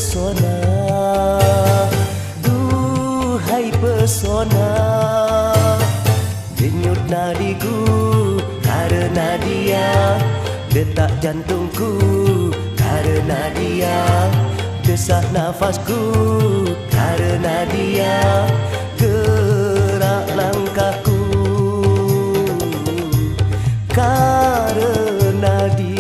pesona, duhai pesona, denyut nadiku karena dia, detak jantungku karena dia, desah nafasku karena dia, gerak langkahku karena dia.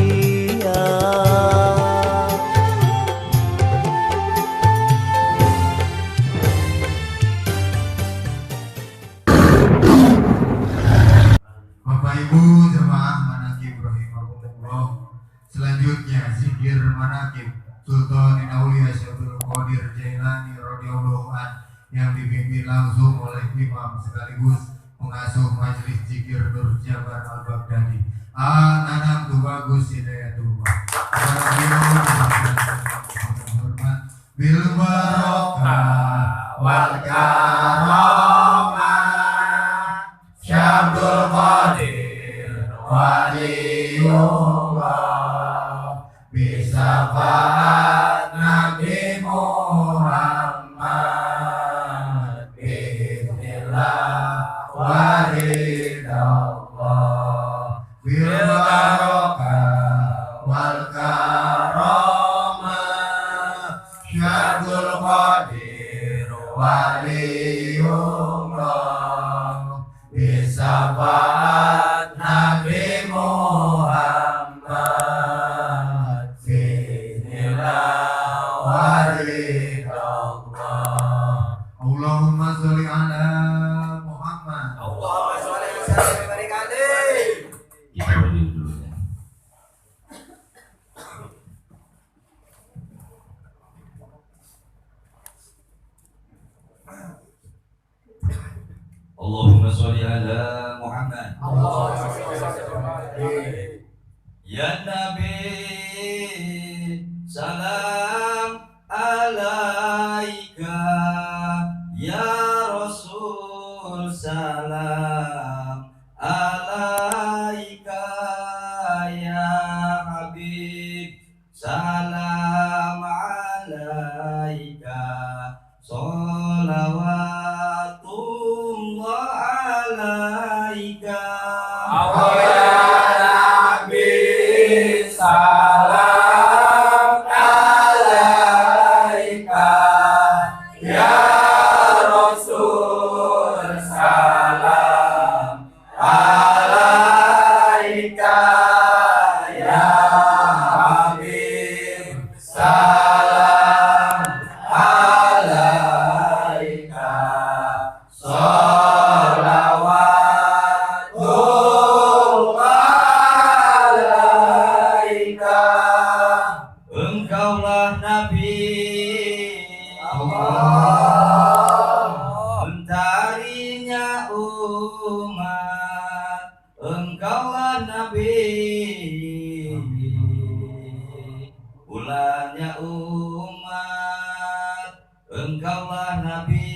Bapak Ibu jemaah manaqib rahimahumullah. Selanjutnya zikir manaqib Sultan Aulia Syaikhul Qadir Jailani radhiyallahu an yang dipimpin langsung oleh imam sekaligus pengasuh majelis zikir Nur Jabar Al-Baghdadi. Nanam tu bagus hidayatullah. Bil barakah wal karamah Syabdul Qadir waliyullah bisafat Nabi Muhammad bismillah waridallah bil barakah wal karamah Syabdul Qadir waliyullah bisafat Nabi Muhammad bismillah waridallah. Allahumma sholli ala Muhammad. Allahumma sholli wa sallim wa barik alaihi. Kita berdiri dulu ya. Allahumma sholli ala Muhammad. Allahumma sholli wa sallim wa barik alaihi. Ya Nabi, salam alaika. Ya Rasul, salam alaika. Ya Habib, salam alaika. Sholawatullah alaika. Salam alaika ya Rasul, salam alaika ya Habib, salam alaika. Engkaulah Nabi mentarinya umat. Engkaulah Nabi bulannya umat. Engkaulah Nabi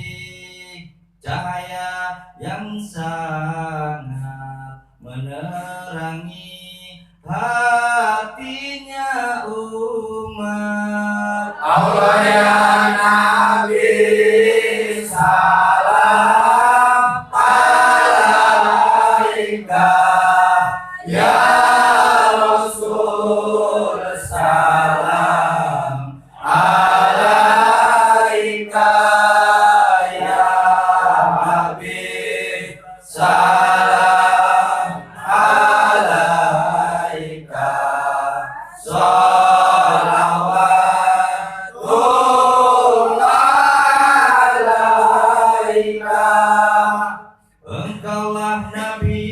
cahaya yang sangat menerangi hatinya umat. Allah ya Nabi, salam alaika ya Rasul, salam alaika ya Habib, salam alaika. Engkaulah Nabi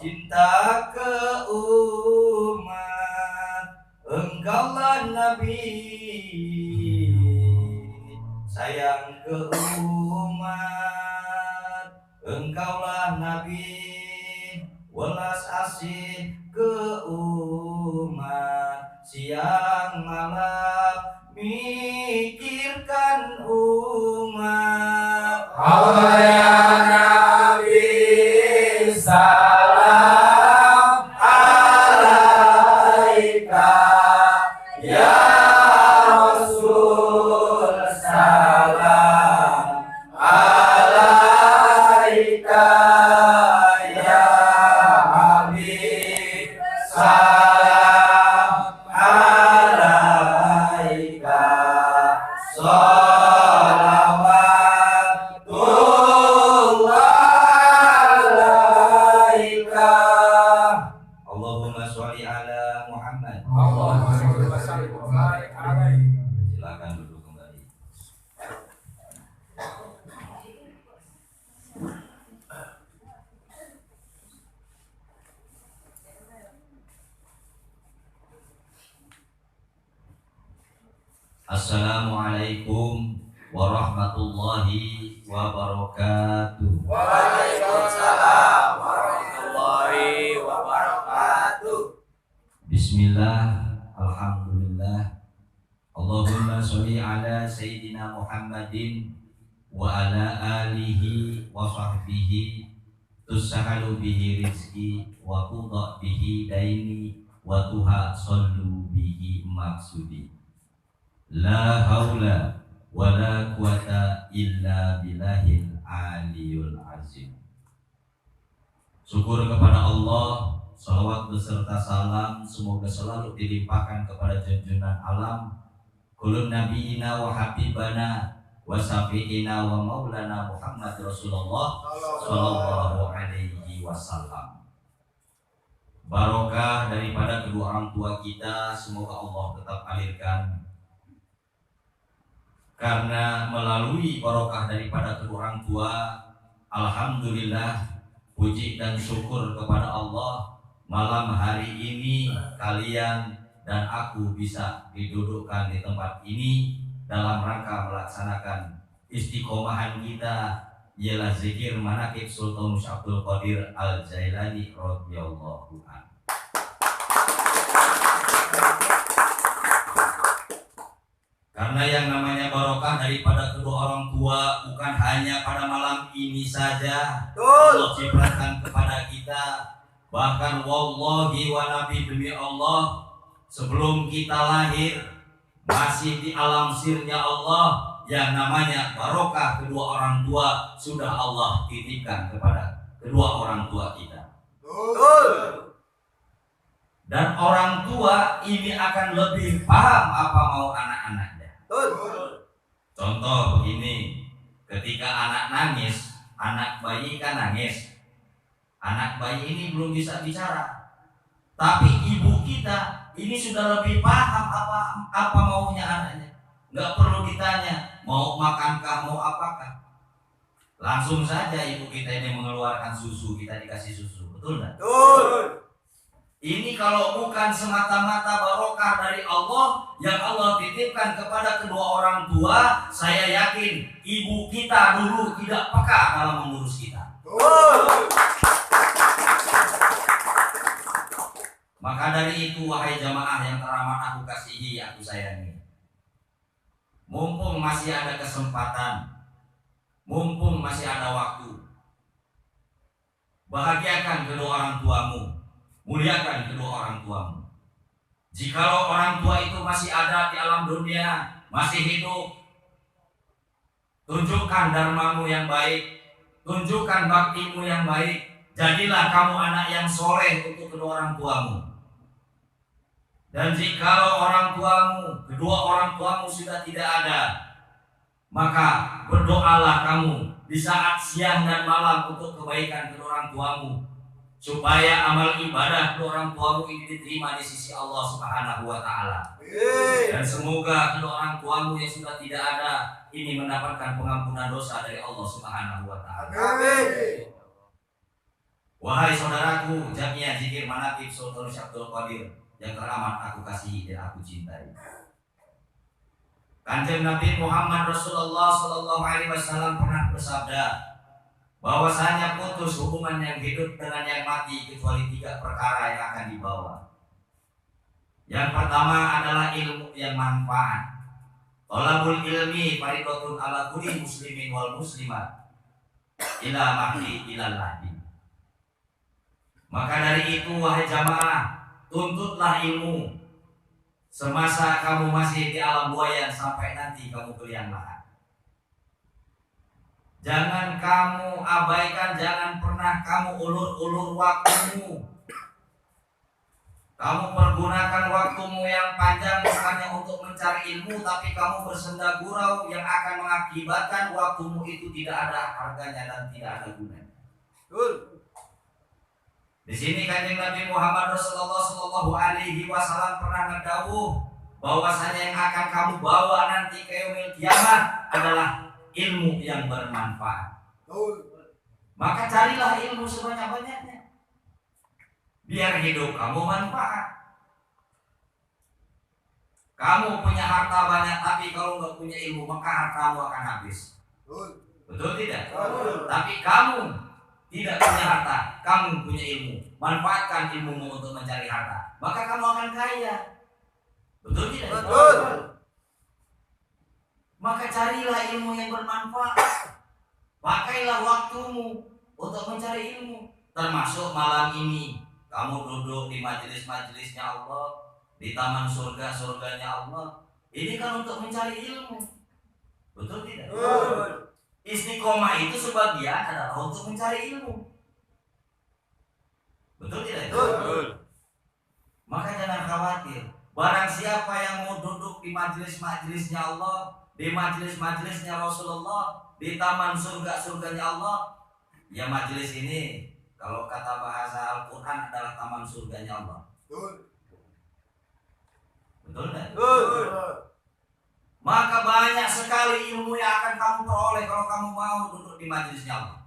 cinta ke umat. Engkaulah Nabi sayang ke umat. Engkaulah Nabi welas asih ke umat. Siang malam mikirkan umat. Allah ya Nabi, salam alaika salam alaika, sholawatullah alaika. Allahumma sholli ala Muhammad. Allahumma sholli wa sallim wa barik alaihi. Silakan duduk kembali. Assalamualaikum warahmatullahi wabarakatuh. Waalaikumsalam warahmatullahi wabarakatuh. Bismillah, alhamdulillah. Allahumma sholli ala Sayyidina Muhammadin wa ala alihi wa sahbihi tussahalu bihi rizki wa tuda bihi daini wa tuha sallu bihi maksudi. La haula wa la quwata illa billahil aliyul azim. Syukur kepada Allah, salawat beserta salam semoga selalu dilimpahkan kepada junjungan alam kulun nabiyina wa habibana wa syafi'ina wa maulana Muhammad Rasulullah sallallahu alaihi wasallam. Barokah daripada kedua orang tua kita semoga Allah tetap alirkan, karena melalui barokah daripada kedua orang tua, alhamdulillah, puji dan syukur kepada Allah, malam hari ini kalian dan aku bisa didudukkan di tempat ini dalam rangka melaksanakan istiqomahan kita, ialah zikir manaqib Sultan Abdul Qadir Al-Jailani radhiyallahu anhu. Karena yang namanya barokah daripada kedua orang tua bukan hanya pada malam ini saja Allah ciprakan kepada kita, bahkan wallahi wa nabi demi Allah, sebelum kita lahir masih di alam sirnya Allah yang namanya barokah kedua orang tua sudah Allah titipkan kepada kedua orang tua kita. Dan orang tua ini akan lebih paham apa mau anak-anaknya. Contoh begini, ketika anak nangis, anak bayi kan nangis, anak bayi ini belum bisa bicara, tapi ibu kita ini sudah lebih paham apa maunya anaknya. Nggak perlu ditanya mau makankah, mau apakah, langsung saja ibu kita ini mengeluarkan susu, kita dikasih susu. Betul nggak? Betul. Ini kalau bukan semata-mata barokah dari Allah yang Allah titipkan kepada kedua orang tua, saya yakin ibu kita dulu tidak peka dalam mengurus kita. Maka dari itu, wahai jamaah yang teramat aku kasihi, aku sayangi, mumpung masih ada kesempatan, mumpung masih ada waktu, bahagiakan kedua orang tuamu, muliakan kedua orang tuamu. Jikalau orang tua itu masih ada di alam dunia, masih hidup, tunjukkan dharmamu yang baik, tunjukkan baktimu yang baik. Jadilah kamu anak yang soleh untuk kedua orang tuamu. Dan jikalau orang tuamu, kedua orang tuamu sudah tidak ada, maka berdoalah kamu di saat siang dan malam untuk kebaikan kedua orang tuamu, supaya amal ibadah kedua orang tuamu ini diterima di sisi Allah Subhanahu wa Ta'ala. Dan semoga kedua orang tuamu yang sudah tidak ada ini mendapatkan pengampunan dosa dari Allah Subhanahu wa Ta'ala. Wahai saudaraku, jamiah zikir manaqib Sultan Abdul Qadir yang teramat aku kasihi dan aku cintai. Kanjeng Nabi Muhammad Rasulullah sallallahu alaihi wasallam pernah bersabda bahwasanya putus hubungan yang hidup dengan yang mati kecuali 3 perkara yang akan dibawa. Yang pertama adalah ilmu yang manfaat. Thalabul ilmi fardhatun ala kulli muslimin wal muslimat ila mahdi ilal lahdi. Maka dari itu, wahai jamaah, tuntutlah ilmu semasa kamu masih di alam buaya sampai nanti kamu ke liang lahat. Jangan kamu abaikan, jangan pernah kamu ulur-ulur waktumu. Kamu pergunakan waktumu yang panjang bukannya untuk mencari ilmu, tapi kamu bersenda gurau yang akan mengakibatkan waktumu itu tidak ada harganya dan tidak ada gunanya. Di sini Kanjeng Nabi Muhammad Rasulullah Shallallahu Alaihi Wasallam pernah ngedawuh bahwasanya yang akan kamu bawa nanti ke yaumil kiamat adalah ilmu yang bermanfaat. Maka carilah ilmu sebanyak-banyaknya biar hidup kamu manfaat. Kamu punya harta banyak, tapi kalau nggak punya ilmu maka hartamu akan habis. Betul tidak? Tapi kamu tidak punya harta, kamu punya ilmu. Manfaatkan ilmumu untuk mencari harta, maka kamu akan kaya. Betul tidak? Betul. Maka carilah ilmu yang bermanfaat. Pakailah waktumu untuk mencari ilmu. Termasuk malam ini kamu duduk di majelis-majelisnya Allah, di taman surga-surganya Allah. Ini kan untuk mencari ilmu. Betul tidak? Betul. Istiqomah itu sebagian adalah untuk mencari ilmu. Betul tidak? Betul. Maka jangan khawatir. Barang siapa yang mau duduk di majelis-majelisnya Allah, di majelis-majelisnya Rasulullah, di taman surga-surganya Allah, ya majelis ini kalau kata bahasa Al-Quran adalah taman surganya Allah. Betul tidak? Betul. Maka banyak sekali ilmu yang akan kamu peroleh kalau kamu mau duduk di majelisnya Allah.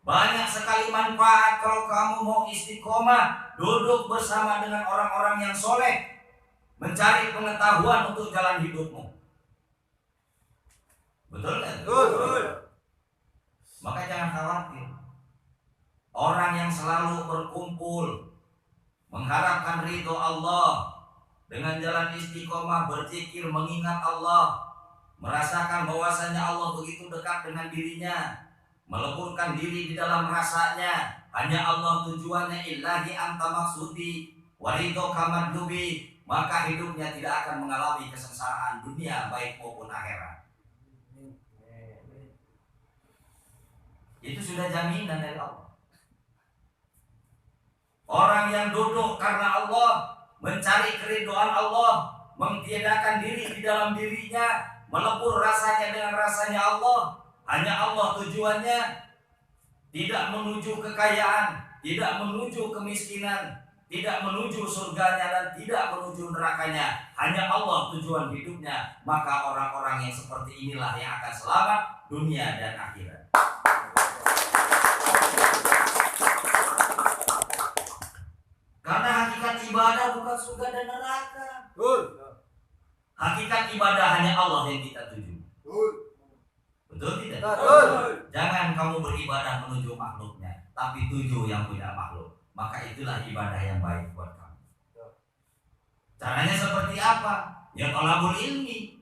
Banyak sekali manfaat kalau kamu mau istiqomah, duduk bersama dengan orang-orang yang soleh, mencari pengetahuan untuk jalan hidupmu. Betul kan? Betul. Maka jangan khawatir. Orang yang selalu berkumpul mengharapkan ridho Allah dengan jalan istiqomah, berzikir, mengingat Allah, merasakan bahwasannya Allah begitu dekat dengan dirinya, meleburkan diri di dalam rasanya, hanya Allah tujuannya, ilahi anta maksudi waridho kamadlubi, maka hidupnya tidak akan mengalami kesengsaraan dunia baik maupun akhirat. Itu sudah jaminan dari Allah. Orang yang duduk karena Allah, mencari keridhaan Allah, mengtiadakan diri di dalam dirinya, melebur rasanya dengan rasanya Allah, hanya Allah tujuannya, tidak menuju kekayaan, tidak menuju kemiskinan, tidak menuju surganya dan tidak menuju nerakanya, hanya Allah tujuan hidupnya. Maka orang-orang yang seperti inilah yang akan selamat dunia dan akhirat. Karena hakikat ibadah bukan surga dan neraka. Hakikat ibadah hanya Allah yang kita tuju. Betul tidak? Betul. Jangan kamu beribadah menuju makhluknya, tapi tuju yang punya makhluk. Maka itulah ibadah yang baik buat kamu. Caranya seperti apa? Ya thalabul ilmi.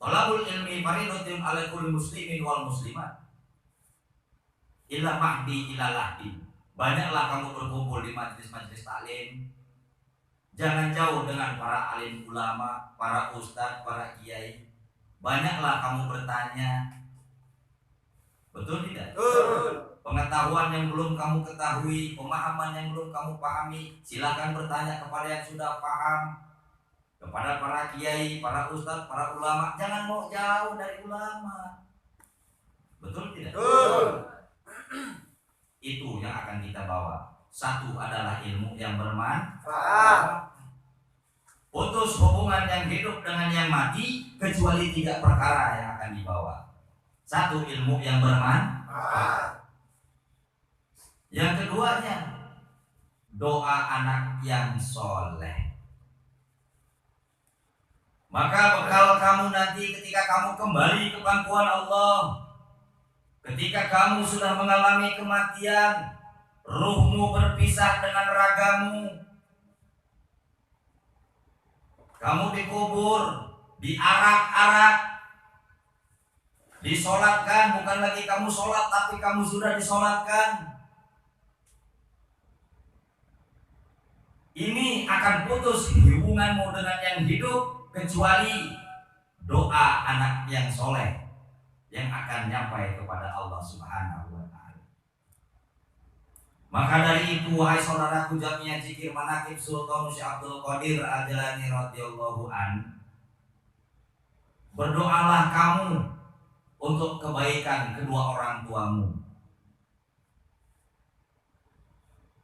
Thalabul ilmi fardhatun 'ala kulli muslimin wal muslimat. Illa mahdi ila lahdi. Banyaklah kamu berkumpul di majelis-majelis taklim. Jangan jauh dengan para alim ulama, para ustadz, para kiai. Banyaklah kamu bertanya. Betul tidak? Betul. Pengetahuan yang belum kamu ketahui, pemahaman yang belum kamu pahami, silakan bertanya kepada yang sudah paham, kepada para kiai, para ustadz, para ulama. Jangan mau jauh dari ulama. Betul tidak? Betul. Itu yang akan kita bawa. Satu adalah ilmu yang bermanfaat. Putus hubungan yang hidup dengan yang mati kecuali 3 perkara yang akan dibawa. Satu, ilmu yang bermanfaat. Yang keduanya, doa anak yang soleh. Maka bekal kamu nanti ketika kamu kembali ke pangkuan Allah, ketika kamu sudah mengalami kematian, ruhmu berpisah dengan ragamu, kamu dikubur, diarak-arak, disolatkan, bukan lagi kamu solat tapi kamu sudah disolatkan. Ini akan putus hubunganmu dengan yang hidup kecuali doa anak yang soleh yang akan nyampai kepada Allah Subhanahu wa ta'ala. Maka dari itu wahai saudaraku jamiah zikir manaqib Sultan Syekh Abdul Qadir Al-Jilani radhiyallahu an, berdoalah kamu untuk kebaikan kedua orang tuamu.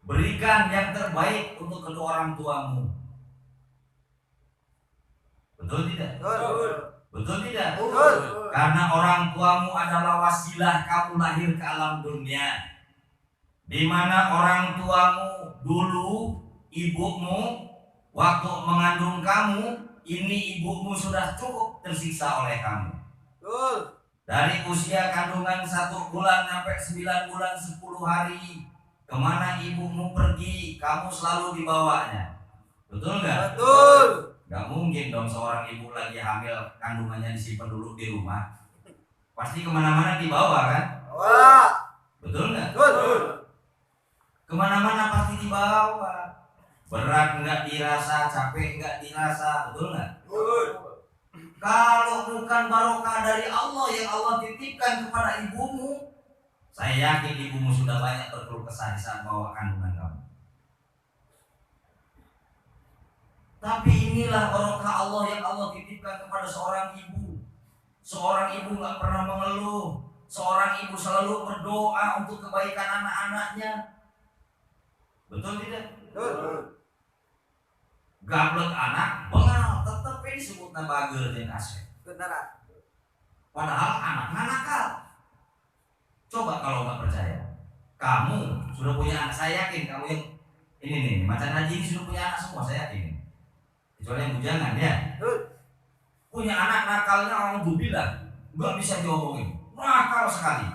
Berikan yang terbaik untuk kedua orang tuamu. Betul tidak? Betul. Betul tidak? Betul. Karena orang tuamu adalah wasilah kamu lahir ke alam dunia. Di mana orang tuamu dulu, ibumu waktu mengandung kamu, ini ibumu sudah cukup tersiksa oleh kamu. Betul. Dari usia kandungan 1 bulan sampai 9 bulan 10 hari, kemana ibumu pergi, kamu selalu dibawanya. Betul nggak? Betul. Nggak mungkin dong seorang ibu lagi hamil kandungannya disimpan dulu di rumah. Pasti kemana-mana dibawa kan? Wah. Betul nggak? Betul. Kemana-mana pasti dibawa. Berat nggak dirasa, capek nggak dirasa, betul nggak? Betul. Kalau bukan barokah dari Allah yang Allah titipkan kepada ibumu, saya yakin ibumu sudah banyak berkeluh kesah di saat bawa kandungan kamu. Tapi inilah barokah Allah yang Allah titipkan kepada seorang ibu. Seorang ibu nggak pernah mengeluh. Seorang ibu selalu berdoa untuk kebaikan anak-anaknya. Betul tidak? Betul. Gablek anak, bengal, tetep ini disebutnya bagel dan asep. Benar. Padahal anaknya nakal. Coba kalau nggak percaya, kamu sudah punya anak, saya yakin kamu yang ini nih, Macan Haji ini sudah punya anak semua, saya yakin. Kecuali yang bujangan ya. Punya anak nakalnya orang tuh bilang nggak bisa diomongin, nakal sekali.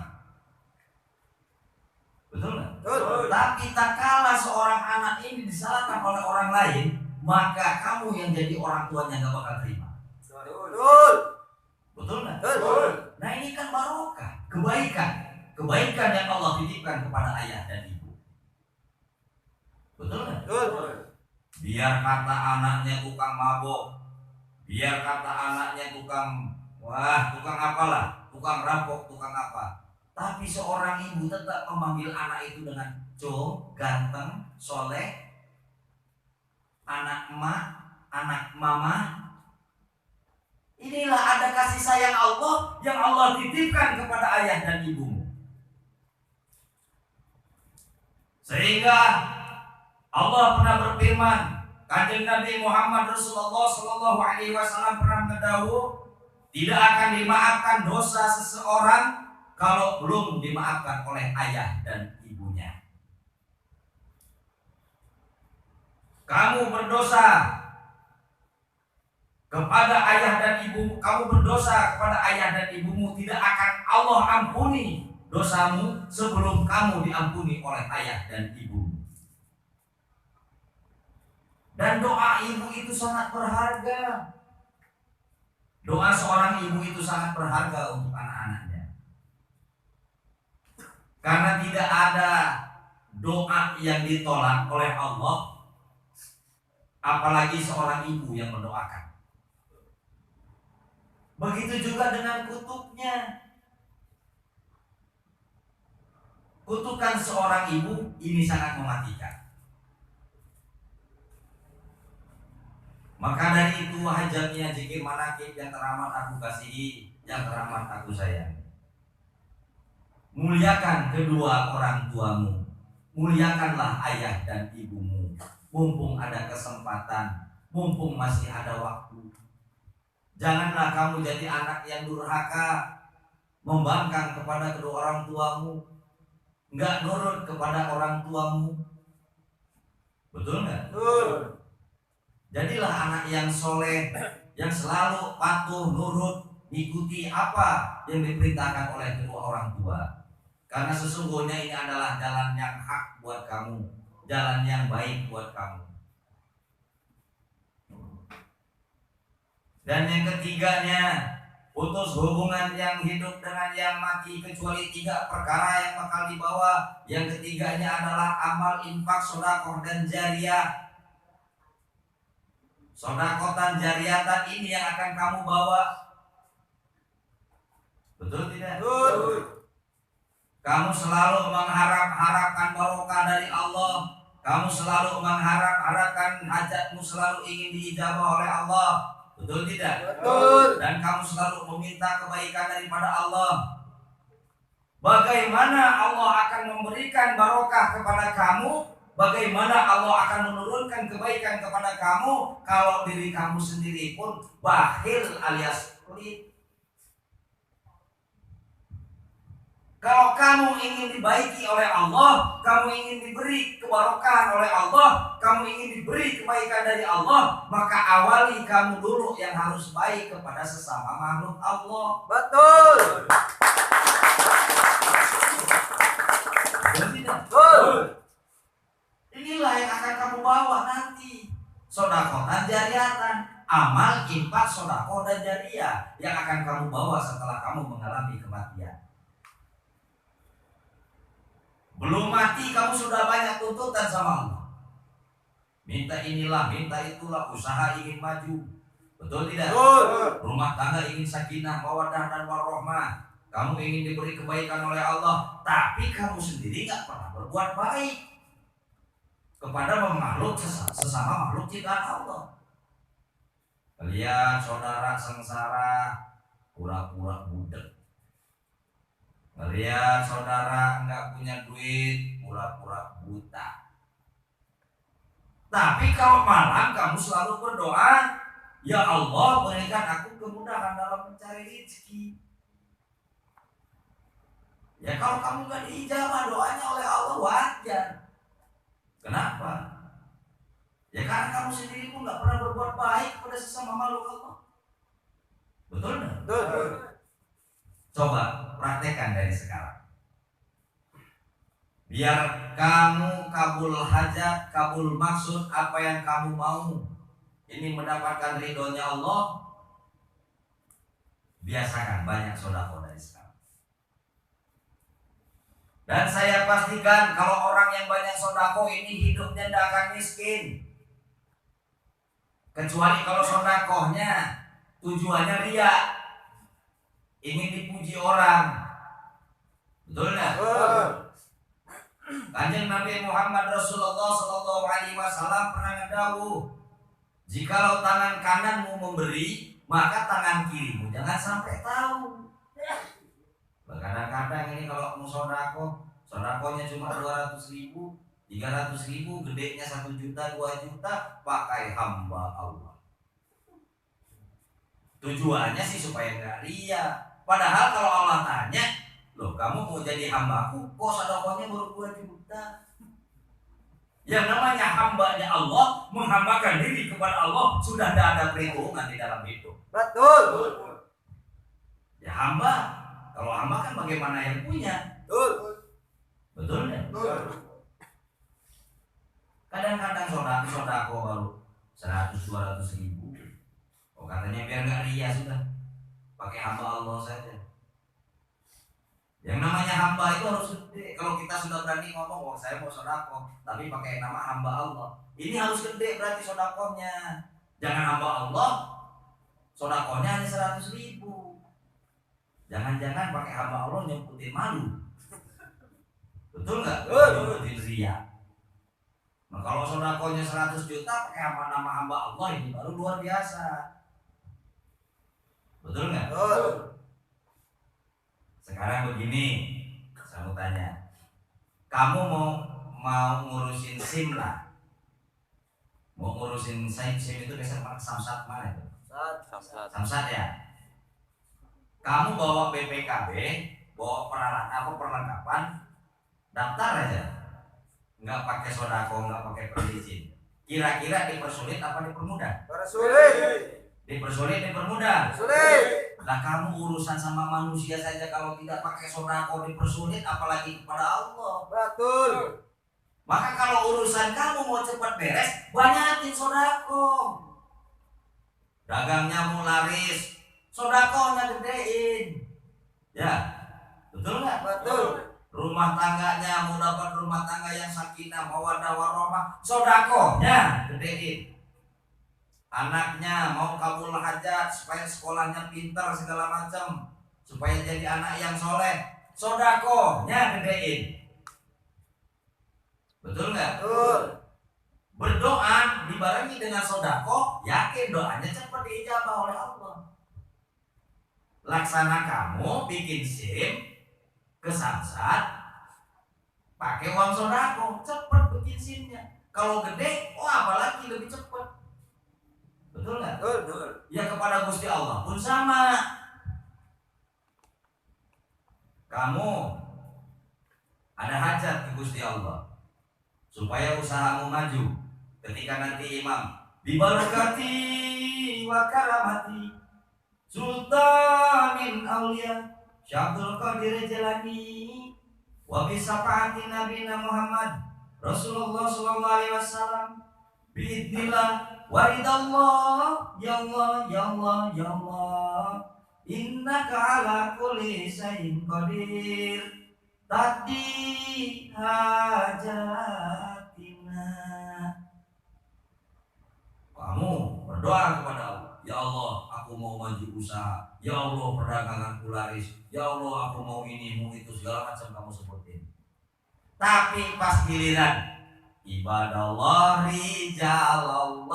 Betul nggak? Betul. Tapi tak kalah seorang anak ini disalahkan oleh orang lain, maka kamu yang jadi orang tuanya nggak bakal terima. Betul. Betul nggak? Betul. Nah ini kan barokah, kebaikan yang Allah titipkan kepada ayah dan ibu. Betul nggak? Betul. Biar kata anaknya tukang mabok, biar kata anaknya tukang apalah, tukang rampok, tukang apa. Tapi seorang ibu tetap memanggil anak itu dengan Jo, ganteng, soleh, anak emak, anak mama. Inilah ada kasih sayang Allah yang Allah titipkan kepada ayah dan ibumu. Sehingga Allah pernah berfirman, Kanjeng Nabi Muhammad Rasulullah Shallallahu Alaihi Wasallam pernah mendahulu, tidak akan dimaafkan dosa seseorang kalau belum dimaafkan oleh ayah dan ibunya. Kamu berdosa kepada ayah dan ibumu, kamu berdosa kepada ayah dan ibumu, tidak akan Allah ampuni dosamu sebelum kamu diampuni oleh ayah dan ibumu. Dan doa ibu itu sangat berharga. Doa seorang ibu itu sangat berharga untuk anak-anaknya. Karena tidak ada doa yang ditolak oleh Allah, apalagi seorang ibu yang mendoakan. Begitu juga dengan kutuknya. Kutukan seorang ibu ini sangat mematikan. Maka dari itu wahai jamiah zikir manaqib yang teramat aku kasihi, yang teramat aku sayangi, muliakan kedua orang tuamu, muliakanlah ayah dan ibumu, mumpung ada kesempatan, mumpung masih ada waktu. Janganlah kamu jadi anak yang durhaka, membangkang kepada kedua orang tuamu, enggak nurut kepada orang tuamu. Betul enggak? Betul. Jadilah anak yang soleh, yang selalu patuh, nurut, ikuti apa yang diperintahkan oleh kedua orang tua. Karena sesungguhnya ini adalah jalan yang hak buat kamu, jalan yang baik buat kamu. Dan yang ketiganya, putus hubungan yang hidup dengan yang mati kecuali 3 perkara yang bakal dibawa. Yang ketiganya adalah amal infak, sedekah dan jariyah. Sedekah jariyatan ini yang akan kamu bawa. Betul tidak? Betul. Kamu selalu mengharapkan barokah dari Allah. Kamu selalu mengharapkan hajatmu selalu ingin diijabah oleh Allah. Betul tidak? Betul. Dan kamu selalu meminta kebaikan daripada Allah. Bagaimana Allah akan memberikan barokah kepada kamu? Bagaimana Allah akan menurunkan kebaikan kepada kamu kalau diri kamu sendiri pun bakhil alias pelit? Kalau kamu ingin dibaiki oleh Allah, kamu ingin diberi kebarokahan oleh Allah, kamu ingin diberi kebaikan dari Allah, maka awali kamu dulu yang harus baik kepada sesama makhluk Allah. Betul. Betul tidak? Betul. Inilah yang akan kamu bawa nanti. Sedekah dan jariatan, amal, infak, sedekah dan jariah yang akan kamu bawa setelah kamu mengalami kematian. Belum mati kamu sudah banyak tuntutan sama Allah. Minta inilah, minta itulah, usaha ingin maju. Betul tidak? Betul. Rumah tangga ingin sakinah, mawaddah dan warahmah. Kamu ingin diberi kebaikan oleh Allah, tapi kamu sendiri nggak pernah berbuat baik kepada makhluk sesama makhluk ciptaan Allah. Lihat saudara sengsara, pura-pura budak. Melihat saudara nggak punya duit, pura-pura buta. Tapi kalau malam kamu selalu berdoa, ya Allah berikan aku kemudahan dalam mencari rezeki. Ya kalau kamu nggak diijabah doanya oleh Allah wajar. Kenapa? Ya karena kamu sendiri pun nggak pernah berbuat baik pada sesama makhluk Allah. Betul nggak? Betul. Coba praktekkan dari sekarang. Biar kamu kabul hajat, kabul maksud apa yang kamu mau. Ini mendapatkan ridhonya Allah. Biasakan banyak sedekah dari sekarang. Dan saya pastikan kalau orang yang banyak sedekah ini hidupnya tidak akan miskin. Kecuali kalau sedekahnya tujuannya riya, ingin dipuji orang. Betul nggak? Kanjeng Nabi Muhammad Rasulullah Sallallahu Alaihi Wasallam pernah ngedawuh, jikalau tangan kananmu memberi, maka tangan kirimu jangan sampai tahu. Kadang-kadang ini kalau mau sodakohnya cuma 200.000, 300.000, gedenya 1 juta, 2 juta, pakai hamba Allah. Tujuannya sih supaya nggak ria. Padahal kalau Allah tanya, loh kamu mau jadi hambaku, kok sedekahnya baru 2 juta? Yang namanya hambanya Allah, menghambakan diri kepada Allah, sudah tidak ada perhitungan di dalam hidup. Betul. Ya hamba, kalau hamba kan bagaimana yang punya? Betul. Betul ya? Kadang-kadang sodako baru 100-200.000. Oh katanya biar nggak ria sudah, pakai hamba Allah saja. Yang namanya hamba itu harus gede. Kalau kita sudah berani ngomong, oh saya mau sodako, tapi pakai nama hamba Allah, ini harus gede berarti sodakonya. Jangan hamba Allah, sodakonya hanya 100.000. Jangan-jangan pakai hamba Allah nyemputin malu. Betul nggak? Nyemputin ria. Nah kalau sodakonya 100 juta pakai nama hamba Allah, ini baru luar biasa. Betul nggak? Betul. Sekarang begini, saya mau tanya, kamu mau ngurusin SIM lah, mau ngurusin SIM itu biasanya Samsat mana itu? Samsat ya. Kamu bawa BPKB, bawa perlengkapan, daftar aja, nggak pakai sodako, nggak pakai perizin. Kira-kira dipersulit apa dipermudah? Sulit. Dipersulit, dipermudah. Sulit. Lah kamu urusan sama manusia saja kalau tidak pakai sodako dipersulit, apalagi kepada Allah. Betul. Maka kalau urusan kamu mau cepat beres, banyakin sodako. Dagangnya mau laris, sodakonya gedein. Ya, betul nggak? Betul. Rumah tangganya mau dapat rumah tangga yang sakinah, mawaddah warahmah, sodakonya gedein. Anaknya mau kabul hajat supaya sekolahnya pintar segala macam, supaya jadi anak yang soleh, sodakohnya gedein. Betul nggak? Betul. Berdoa dibarengi dengan sodakoh, yakin doanya cepat diijabah oleh Allah. Laksana kamu bikin SIM ke Samsat, pakai uang sodakoh, cepat bikin SIM-nya. Kalau gede, apalagi lebih cepat. Betul nggak? Betul. Ya kepada Gusti Allah pun sama. Kamu ada hajat ke Gusti Allah supaya usahamu maju. Ketika nanti imam bibarakati wa karamati sultanin aulia Syabdul Qadir Jalani wa bisafaati nabina Muhammad Rasulullah sallallahu alaihi wasallam biidznillah waridallah ya Allah ya Allah ya Allah innaka ala kulli syai'in qadir taqdi hajatina. Kamu berdoa kepada Allah, ya Allah aku mau maju usaha, ya Allah perdaganganku laris, ya Allah aku mau ini mau itu segala macam kamu sebutin. Tapi pas giliran ibadallah rijalallah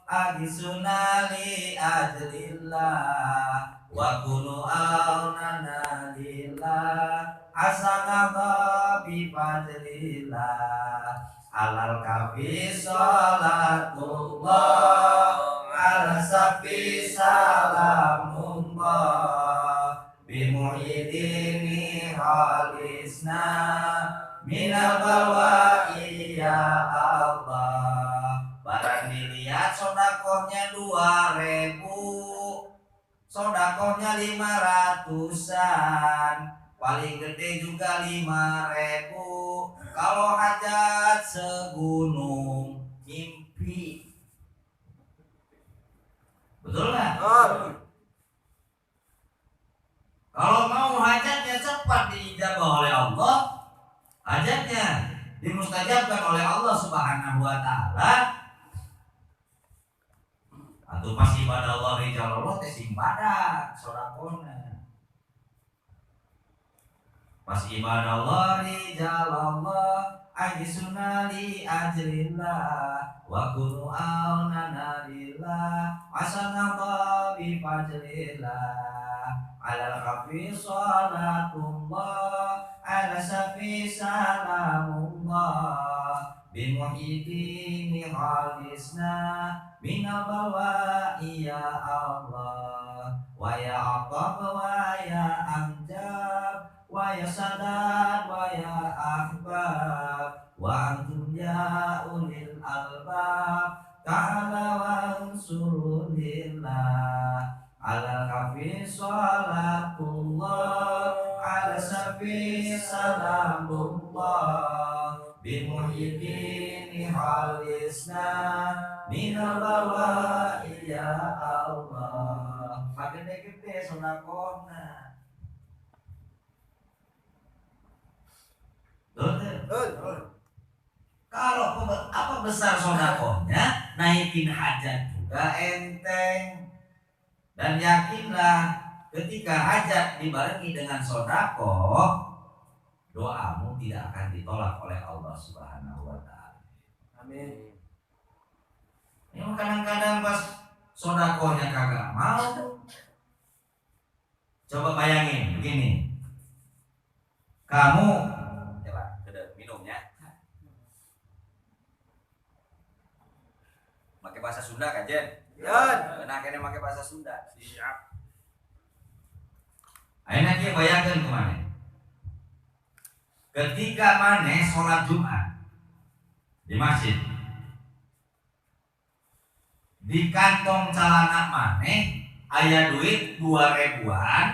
agisunali ajlillah wa kunu aunana lillah asanata bifadlillah alal kafi salatullah ala safi salamullah bimuhidini halisna minal balwa'i ya Allah. Barang dilihat sodakohnya 2.000, sodakohnya 500-an, paling gede juga 5.000. Kalau hajat segunung mimpi. Betul nggak? Kalau mau hajatnya cepat diijabah oleh Allah, hajatnya dimustajabkan oleh Allah Subhanahu wa taala. Atau pas ibadah Allah rijalallah teh simpada sedekahna. Pas ibadah Allah rijalallah ajisunali ajrillah wa kunu aunana lillah asanallah bi fadlillah alal kafi salatullah ala safi salamullah bimuhidini halisna minal balwa'i ya Allah wa ya Aqab wa ya Amjad wa ya Sadad wa ya Ahbab wa antum ya ulil albab ta'ala wa unsurulillah ala kafi salatullah ala safi salamullah bimuhidini halisna minal balwa'i ya Allah. Gede-gede sedekahna. Kalau apa besar sedekahnya, naikin hajat juga enteng. Dan yakinlah ketika hajat dibarengi dengan sedekah, doamu tidak akan ditolak oleh Allah Subhanahu wa taala. Amin. Ini kadang-kadang pas sedekahnya kagak mau. Coba bayangin begini. Kamu coba minumnya. Pakai bahasa Sunda kan, Jen? Ya. Nah, kene pakai bahasa Sunda. Siap. Ayeuna kieu bayangkeun kemana? Ketika maneh sholat Jumat di masjid, di kantong celana maneh aya duit 2.000-an,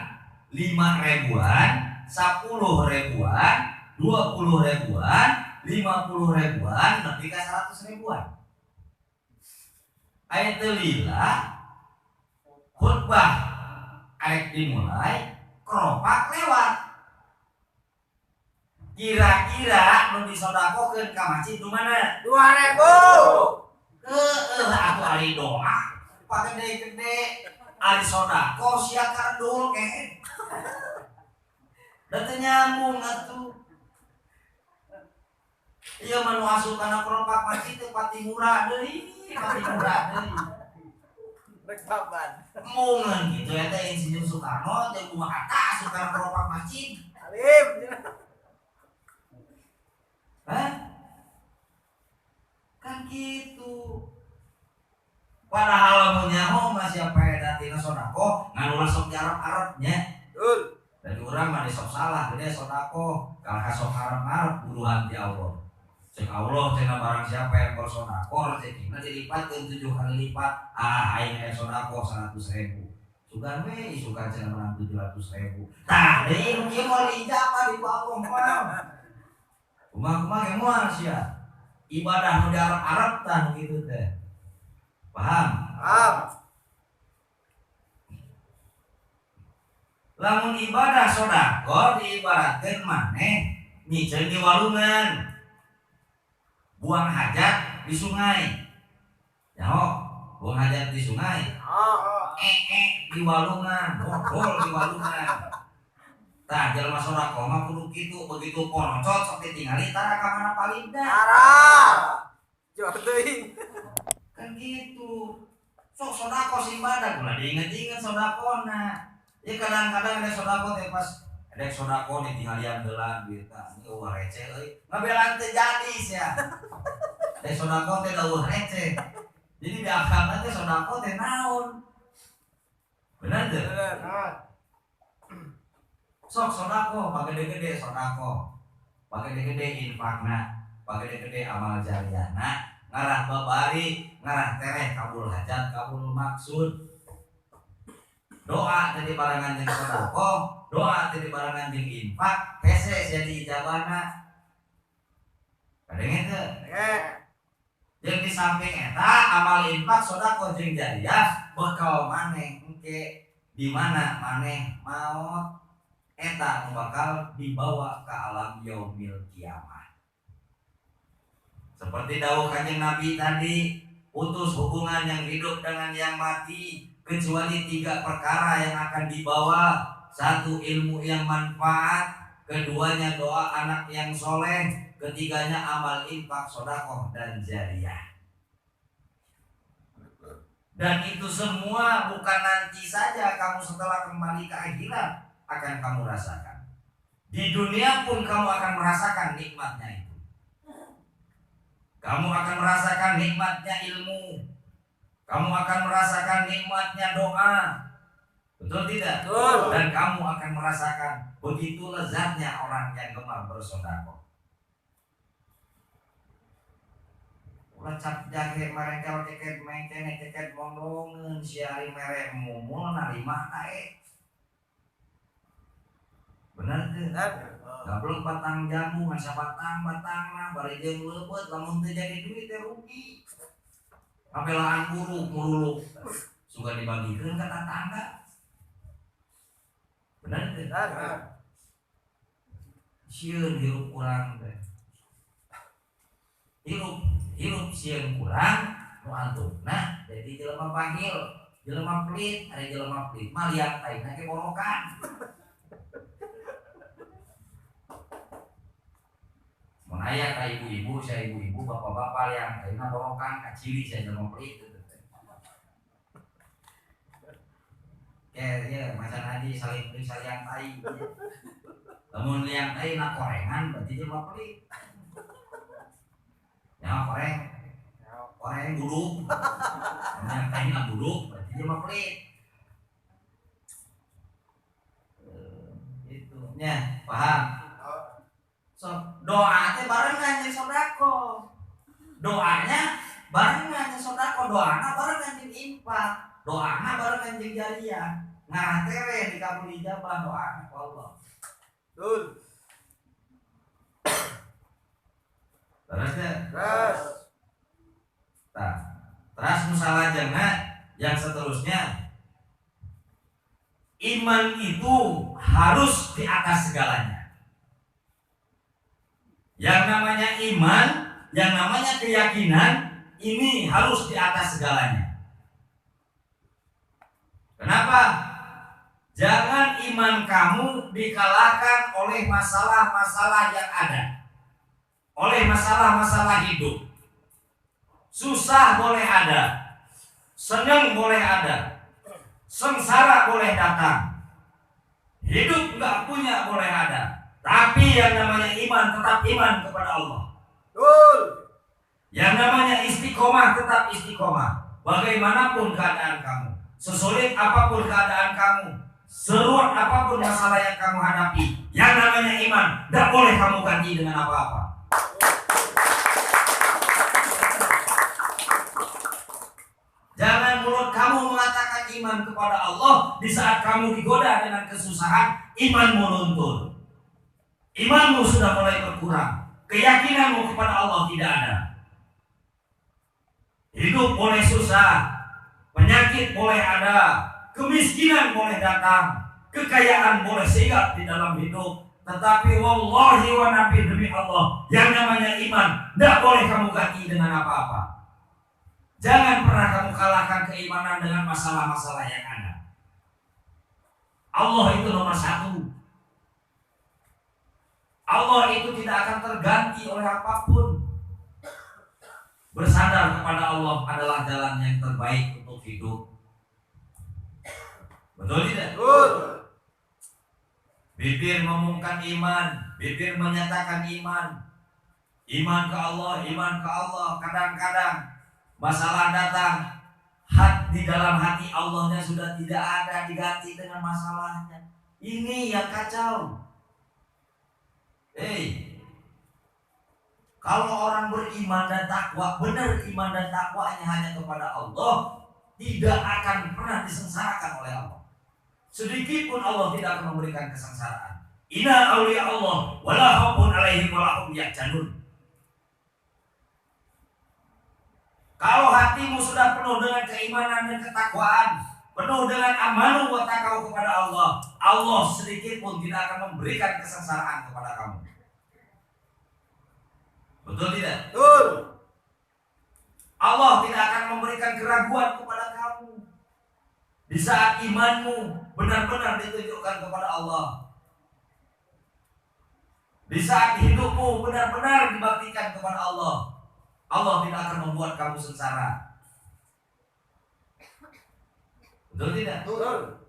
5.000-an, 10.000-an, 20.000-an, 50.000-an, nepi ka 100.000-an. Aya teu lila khutbah arek dimulai, keropak lewat. Kira-kira nu disodakokeun ka masjid nu mana? 2.000. Atuh ari doa pake gede-gede, ari sodako sia kardul ke. Dan nyambung atuh. Iya manu asup kana keropak masjid teh pati murah deui, pati murah deui. Rek baban. Mungan gitu ya teh Insinyur Soekarno teh kumaha kata asup kana keropak masjid. Alim. Hah? Kan gitu. Padahal mun nyaho mah siapa edatina sodako nganulah sok diarep-arepnya. Betul. Dari urang mah sok salah gede sodako kalau sok arep-arep buruhan ti Allah. Cek Allah cenah barang siapa yang bersodako rezekina dilipatkeun 7 kali lipat. Aing aya sodako 100.000. Sugan we isukan cenah menang 700.000. Tah deui kieu mah dijaba di Allah mah. Kumaha ge moal sia. Ibadah nu diarep-arep tah gitu teh. Paham? Paham. Lamun ibadah sodako diibaratkeun maneh nyicil di walungan, buang hajat di sungai. Nyaho, buang hajat di sungai. Oh. Di walungan, bobol di walungan. Tah jelema sodako mah kudu kitu, begitu porocot sok ditingali tara ka mana palinda. Arah. Jor teuing. Kan gitu. Sok sodako ibadah ulah diinget-inget sodakona. Ya kadang-kadang ada sodako teh pas ada sodako ditinggalian heula duit tah ieu receh euy. Ngabelan teh jadi sia. Ada sodako teh eueuh receh. Jadi di akal teh sodako teh naon? Benar teh? Bener. Sok sodako pagede-gede sodako. Pagede-gede infakna, pagede-gede amal jariyahna. Ngarah babari, ngarah tereh kabul hajat, kabul maksud. Doa tadi barengan jeung sedekah, doa tadi barengan jeung infak, hese jadi ijabana. Kadenge teu? Jeung di samping eta amal infak sedekah jeung jariyah bekal maneh engke di mana maneh maot eta bakal dibawa ke alam yaumil kiamah. Seperti dawuh Kanjeng Nabi tadi, putus hubungan yang hidup dengan yang mati kecuali 3 perkara yang akan dibawa. 1, ilmu yang manfaat, keduanya doa anak yang soleh, ketiganya amal infak, sedekah dan jariyah. Dan itu semua bukan nanti saja kamu setelah kembali ke akhirat akan kamu rasakan. Di dunia pun kamu akan merasakan nikmatnya itu. Kamu akan merasakan nikmatnya ilmu. Kamu akan merasakan nikmatnya doa. Betul tidak? Betul. Dan kamu akan merasakan begitu lezatnya orang yang gemar bersedekah. Ulah cap jahe mereka ceket mengkene ceket mondongeun si ari mere mumul narima kae. Bener teu? Gablok batang jamu masa batang-batangna bari jeung leubeut lamun teu jadi duit teh rugi. Kabelaan buruk mululuk suka dibagikeun ka tetangga. Bener teu? Sieun hirup urang teh. Hirup sieun kurang nu antupna jadi jelema panggil, jelema pelit, ari jelema pelit mah liat ayeuna ge borokan. Mun aya ka ibu-ibu, saya ibu-ibu, bapak-bapak yang ayeuna borokan ka ciri saya jelema pelit teh. Ya, macan aja saling beli saling tai. Lamun liang tai na korengan berarti jelema pelit. Ya koreng buduk. Yang tai na buduk berarti jelema pelit. Itu nya, paham? So, doa teh barengan jeung sedekah. Doanya barengan jeung sedekah, doana barengan jeung infak, doana barengan jeung jariyah. Ngarah tere dikabul ijabah doana ku Allah. Betul. Terus teh? Terus. Tah. Terus musalajengna yang seterusnya. Iman itu harus di atas segalanya. Yang namanya iman, yang namanya keyakinan, ini harus di atas segalanya. Kenapa? Jangan iman kamu dikalahkan oleh masalah-masalah yang ada, oleh masalah-masalah hidup. Susah boleh ada, senang boleh ada, sengsara boleh datang, hidup nggak punya boleh ada, tapi yang namanya iman tetap iman kepada Allah. Betul. Yang namanya istiqomah tetap istiqomah. Bagaimanapun keadaan kamu, sesulit apapun keadaan kamu, seruat apapun masalah yang kamu hadapi, yang namanya iman tidak boleh kamu ganti dengan apa-apa. Jangan mulut kamu mengatakan iman kepada Allah di saat kamu digoda dengan kesusahan, imanmu luntur. Imanmu sudah mulai berkurang, keyakinanmu kepada Allah tidak ada. Hidup boleh susah, penyakit boleh ada, kemiskinan boleh datang, kekayaan boleh singgah di dalam hidup. Tetapi wallahi wa nabi, demi Allah, yang namanya iman tidak boleh kamu ganti dengan apa-apa. Jangan pernah kamu kalahkan keimanan dengan masalah-masalah yang ada. Allah itu nomor satu. Allah itu tidak akan terganti oleh apapun. Bersandar kepada Allah adalah jalan yang terbaik untuk hidup. Betul tidak? Betul. Bibir mengumumkan iman, bibir menyatakan iman. Iman ke Allah. Kadang-kadang masalah datang, di dalam hati Allahnya sudah tidak ada, diganti dengan masalahnya. Ini yang kacau. Kalau orang beriman dan takwa, benar iman dan takwanya hanya kepada Allah, tidak akan pernah disengsarakan oleh Allah. Sedikit pun Allah tidak akan memberikan kesengsaraan. Inna awliya Allah wala khaufun alaihim wala hum yahzanun. Kalau hatimu sudah penuh dengan keimanan dan ketakwaan, penuh dengan amanu wa taqwa kepada Allah, Allah sedikit pun tidak akan memberikan kesengsaraan kepada kamu. Betul tidak? Betul. Allah tidak akan memberikan keraguan kepada kamu. Di saat imanmu benar-benar ditunjukkan kepada Allah, di saat hidupmu benar-benar dibaktikan kepada Allah, Allah tidak akan membuat kamu sengsara. Betul tidak? Betul.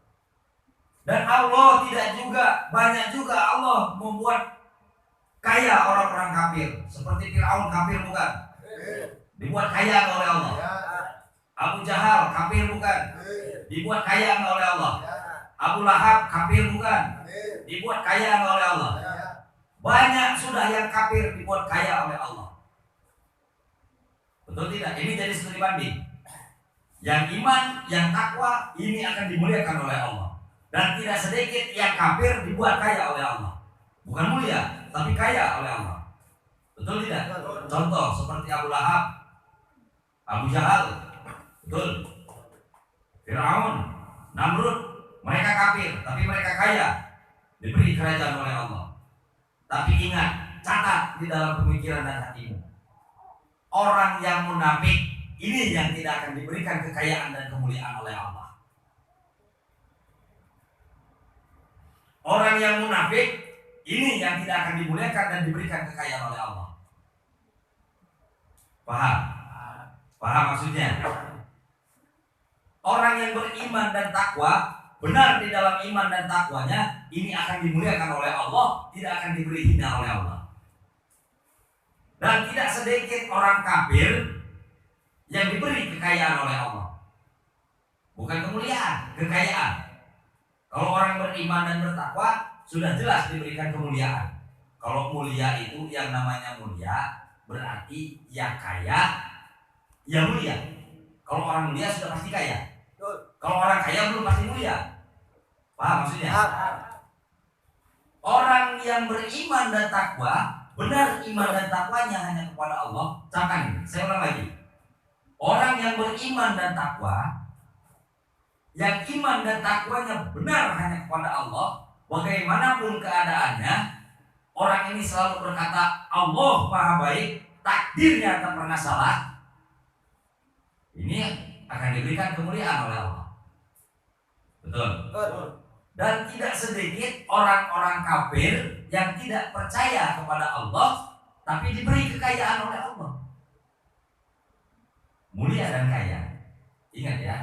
Dan Allah tidak juga, banyak juga Allah membuat kaya orang-orang kafir. Seperti Fir'aun kafir bukan? Dibuat kaya oleh Allah. Abu Jahal kafir bukan? Dibuat kaya oleh Allah. Abu Lahab kafir bukan? Dibuat kaya oleh Allah. Banyak sudah yang kafir dibuat kaya oleh Allah. Betul tidak? Ini jadi studi banding. Yang iman, yang takwa, ini akan dimuliakan oleh Allah. Dan tidak sedikit yang kafir dibuat kaya oleh Allah. Bukan mulia, tapi kaya oleh Allah. Betul tidak? Contoh seperti Abu Lahab, Abu Jahal, betul. Fir'aun, Namrud, mereka kafir, tapi mereka kaya, diberi kerajaan oleh Allah. Tapi ingat, catat di dalam pemikiran dan hatimu, orang yang munafik ini yang tidak akan diberikan kekayaan dan kemuliaan oleh Allah. Orang yang munafik ini yang tidak akan dimuliakan dan diberikan kekayaan oleh Allah. Paham? Paham maksudnya? Orang yang beriman dan takwa, benar di dalam iman dan takwanya, ini akan dimuliakan oleh Allah, tidak akan diberi hina oleh Allah. Dan tidak sedikit orang kafir yang diberi kekayaan oleh Allah. Bukan kemuliaan, kekayaan. Kalau orang beriman dan bertakwa, sudah jelas diberikan kemuliaan. Kalau mulia itu yang namanya mulia, berarti yang kaya, ya mulia. Kalau orang mulia sudah pasti kaya. Kalau orang kaya belum pasti mulia. Paham maksudnya? Orang yang beriman dan takwa, benar iman dan takwanya hanya kepada Allah. Catat ini, saya ulang lagi. Orang yang beriman dan takwa, yang iman dan takwanya benar hanya kepada Allah, bagaimanapun keadaannya, orang ini selalu berkata Allah Maha Baik, takdirnya tak pernah salah. Ini akan diberikan kemuliaan oleh Allah. Betul. Dan tidak sedikit orang-orang kafir yang tidak percaya kepada Allah tapi diberi kekayaan oleh Allah. Mulia dan kaya. Ingat ya,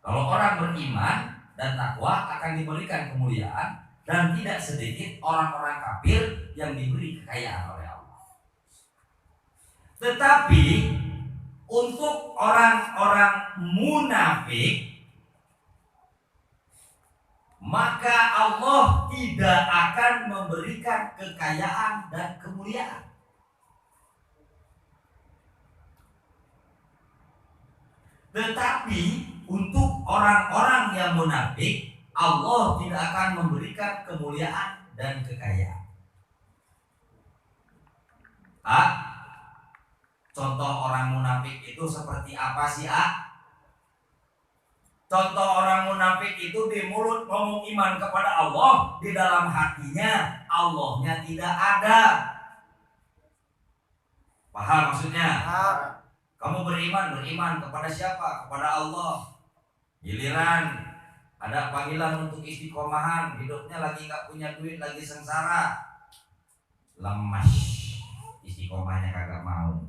kalau orang beriman dan takwa akan diberikan kemuliaan, dan tidak sedikit orang-orang kafir yang diberi kekayaan oleh Allah. Tetapi untuk orang-orang munafik, maka Allah tidak akan memberikan kekayaan dan kemuliaan. Tetapi untuk orang-orang yang munafik, Allah tidak akan memberikan kemuliaan dan kekayaan. Contoh orang munafik itu seperti apa sih, Contoh orang munafik itu di mulut ngomong iman kepada Allah, di dalam hatinya Allahnya tidak ada. Paham maksudnya? Kamu beriman kepada siapa? Kepada Allah. Giliran ada panggilan untuk istiqomahan, hidupnya lagi gak punya duit, lagi sengsara, lemas, istiqomahnya kagak mau.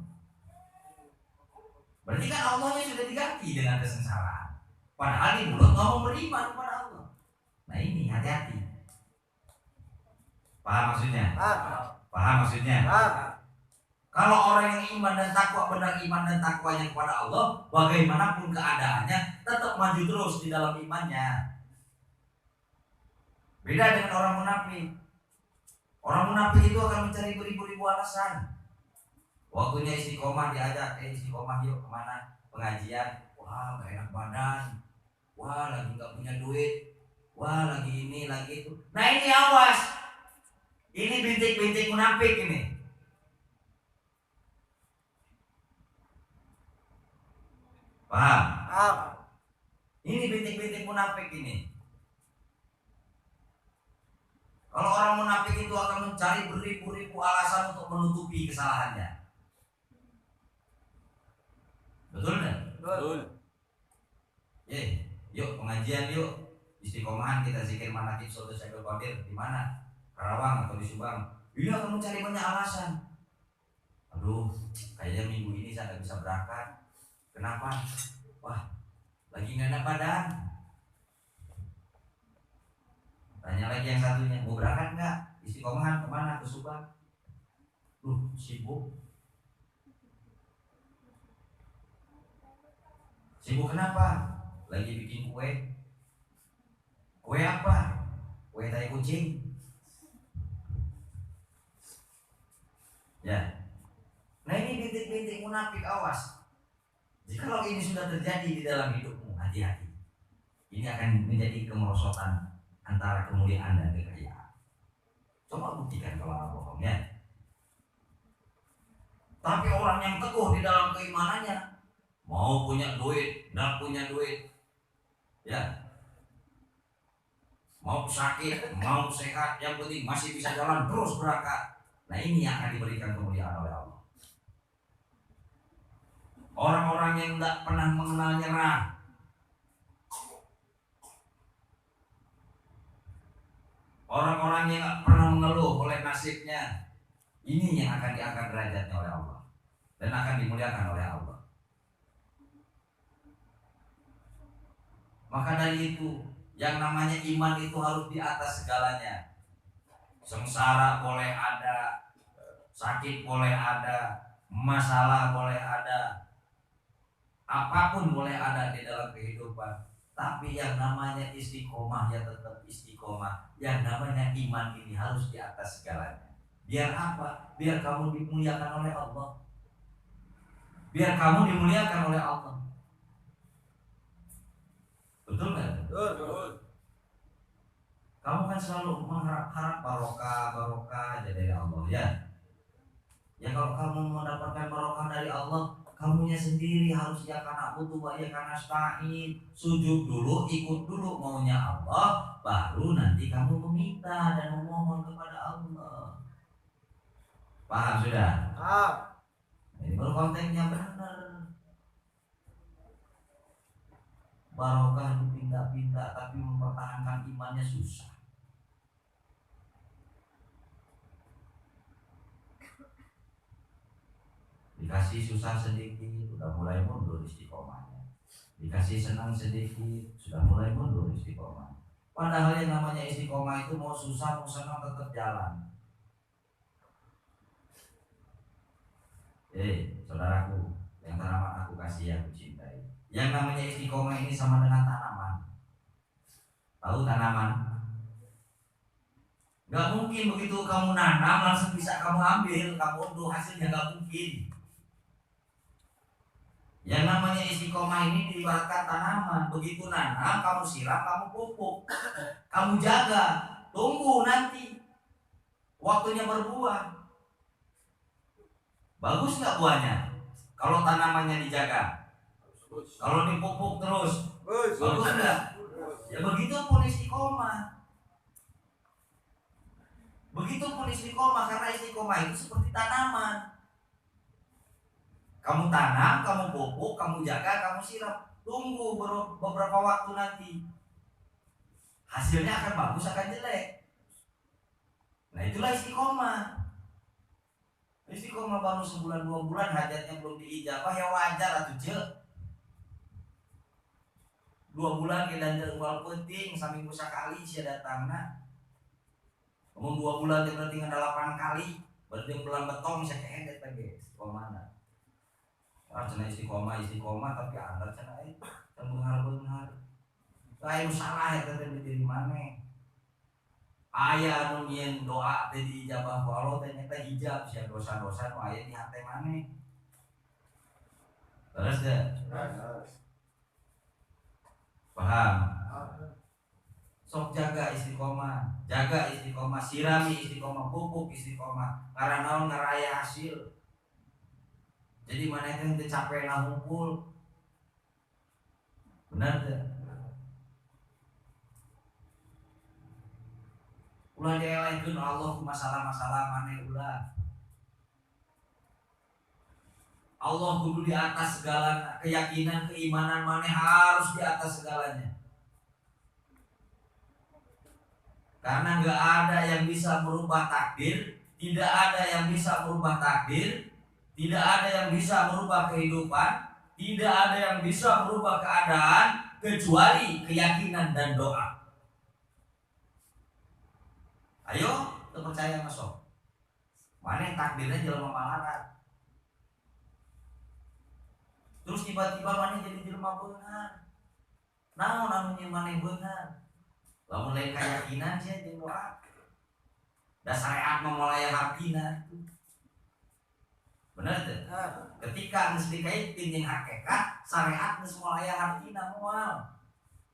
Berarti kan Allahnya sudah diganti dengan kesengsaraan. Padahal di mulut ngomong beriman kepada Allah. Nah ini hati-hati. Paham maksudnya? Paham maksudnya? Kalau orang yang iman dan takwa, benar iman dan takwanya kepada Allah, bagaimanapun keadaannya tetap maju terus di dalam imannya. Beda dengan orang munafik. Orang munafik itu akan mencari beribu-ribu alasan. Waktunya istiqomah diajak, istiqomah yuk kemana? Pengajian. Wah gak enak badan. Wah lagi gak punya duit. Wah lagi ini, lagi itu. Nah ini awas. Ini bintik-bintik munafik ini. Paham? Ini bintik-bintik munafik ini. Kalau orang munafik itu akan mencari beribu-ribu alasan untuk menutupi kesalahannya. Betul kan? Betul. Yuk pengajian yuk. Istiqomahan kita zikir manakib Sultan Syekh Qadir di mana? Karawang atau di Subang. Dia akan mencari banyak alasan. Aduh, kayaknya minggu ini saya nggak bisa berangkat. Kenapa? Wah, lagi nggak enak badan. Tanya lagi yang satunya, mau berangkat nggak? Istiqomahan kemana? Ke Subang. Sibuk. Sibuk kenapa? Lagi bikin kue. Kue apa? Kue tai kucing. Ya. Nah ini bintik-bintik munafik, awas. Jikalau ini sudah terjadi di dalam hidupmu, hati-hati. Ini akan menjadi kemerosotan antara kemuliaan dan kekayaan. Coba buktikan kalau nggak bohong ya. Tapi orang yang teguh di dalam keimanannya, mau punya duit, nggak punya duit, ya, mau sakit, mau sehat, yang penting masih bisa jalan terus berangkat. Nah ini yang akan diberikan kemuliaan oleh Allah. Orang-orang yang tidak pernah mengenal nyerah, orang-orang yang tidak pernah mengeluh oleh nasibnya, ini yang akan diangkat derajatnya oleh Allah dan akan dimuliakan oleh Allah. Maka dari itu, yang namanya iman itu harus di atas segalanya. Sengsara boleh ada, sakit boleh ada, masalah boleh ada, apapun boleh ada di dalam kehidupan. Tapi yang namanya istiqomah ya tetap istiqomah. Yang namanya iman ini harus di atas segalanya. Biar apa? Biar kamu dimuliakan oleh Allah. Biar kamu dimuliakan oleh Allah. Betul kan? Betul. Kamu kan selalu mengharap barokah aja dari Allah ya. Ya kalau kamu mendapatkan barokah dari Allah, kamunya sendiri harus ya karena butuh ya karena nasta'in, sujud dulu, ikut dulu maunya Allah, baru nanti kamu meminta dan memohon kepada Allah. Paham sudah? Ini baru kontennya benar. barokah dipindah-pindah, tapi mempertahankan imannya susah. Dikasih susah sedikit, udah mulai mundur istiqomahnya. Dikasih senang sedikit, sudah mulai mundur istiqomah. Padahal yang namanya istiqomah itu mau susah mau senang tetap jalan. Saudaraku, yang teramat aku kasih, aku cintai. Yang namanya istiqomah ini sama dengan tanaman. Tahu tanaman? Gak mungkin begitu kamu nanam langsung bisa kamu ambil, kamu unduh hasilnya, gak mungkin. Yang namanya istiqomah ini diibaratkan tanaman. Begitu nanam, kamu siram, kamu pupuk, kamu jaga, tunggu nanti waktunya berbuah. Bagus nggak buahnya? Kalau tanamannya dijaga, kalau dipupuk terus, bagus nggak? Ya begitu pun istiqomah. Begitupun istiqomah, karena istiqomah itu seperti tanaman. Kamu tanam, kamu pupuk, kamu jaga, kamu siram. Tunggu beberapa waktu nanti. Hasilnya akan bagus, akan jelek. Nah itulah istiqomah. Istiqomah baru sebulan 2 bulan hajatnya belum diijabah, ya wajar atuh cek. 2 bulan kita jadwal penting, saminggu sekali sia datangna. Ngomong 2 bulan dia berarti 8 kali. Berarti bulan betong bisa kehendet lagi istiqomah. Cenah istiqomah tapi andar cenah beunghar. Lain salah eta teh di mana? Aya anu nyieun doa teh diijabah ku Allah teh nyata hijab sia dosa-dosa nu aya di hate maneh. Terus deh. Paham? Sok jaga istiqomah, sirami istiqomah, pupuk istiqomah. Karena naon ngaraya hasil. Jadi mana itu yang capek ngumpul. Benar deh. Ulah dielehkeun Allah masalah-masalah maneh ulah. Allah kudu di atas segala keyakinan, keimanan maneh harus di atas segalanya. Karena nggak ada yang bisa merubah takdir, tidak ada yang bisa merubah takdir, tidak ada yang bisa merubah kehidupan, tidak ada yang bisa merubah keadaan kecuali keyakinan dan doa. Ayo, kita percaya masuk. Mana takdirnya jelema malarat. Terus tiba-tiba mana jadi jelema beunghar. Naon anu nyeun maneh beunghar? Lamun lain keyakinan sia jeung doa. Da syariat memulai hartina. Bener teh? Ketika geus dikaitkeun jeung hakikat, syariat geus mulai hartina moal.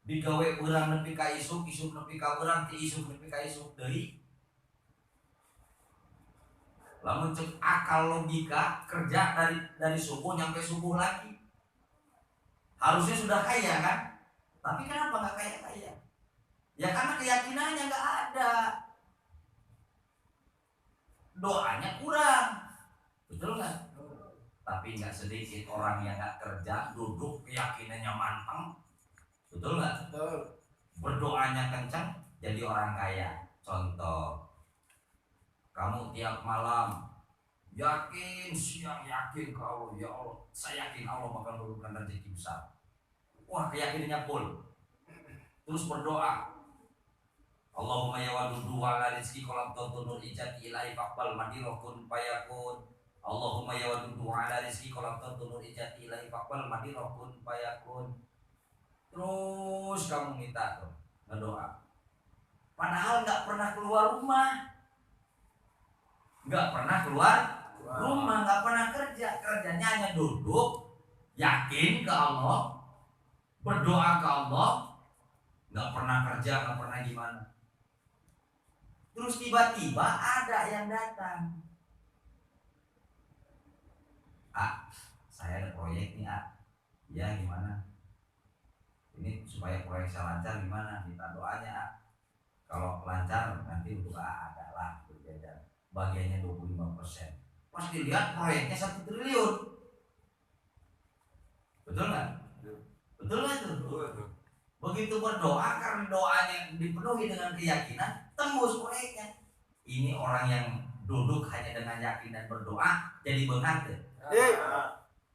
Digawe urang nepi ka isuk nepi ka urang, ti isuk nepi ka isuk deui. Lamun cek akal logika kerja dari subuh nyampe subuh lagi. Harusnya sudah kaya kan? Tapi kenapa nggak kaya? Ya karena keyakinannya nggak ada, doanya kurang, betul nggak? Tapi nggak sedikit orang yang nggak kerja, duduk keyakinannya mantap, betul nggak? Berdoanya kencang, jadi orang kaya. Contoh, kamu tiap malam yakin, siang yakin ke Allah, ya Allah, saya yakin Allah bakal menurunkan rezeki besar. Wah, keyakinannya full. Terus berdoa, Allahumma ya wadudu ala rizki kolam tontonul ijati ilahi faqbal madirokun payakun. Allahumma ya wadudu ala rizki kolam tontonul ijati ilahi faqbal madirokun payakun. Terus kamu minta tuh, ngedoa. Padahal gak pernah keluar rumah, gak pernah keluar rumah, gak pernah kerja. Kerjanya hanya duduk, yakin ke Allah, berdoa ke Allah, gak pernah kerja, gak pernah gimana. Terus tiba-tiba ada yang datang. Saya ada proyek nih, ya gimana? Ini supaya proyek saya lancar gimana? Minta doanya, kalau lancar nanti untuk ada lah berbeda. Bagiannya 25%. Pas dilihat proyeknya 1 triliun. Betul nggak? Betul nggak itu? begitu berdoa karena doanya dipenuhi dengan keyakinan, tembus proyeknya. Ini orang yang duduk hanya dengan yakin dan berdoa jadi benar deh.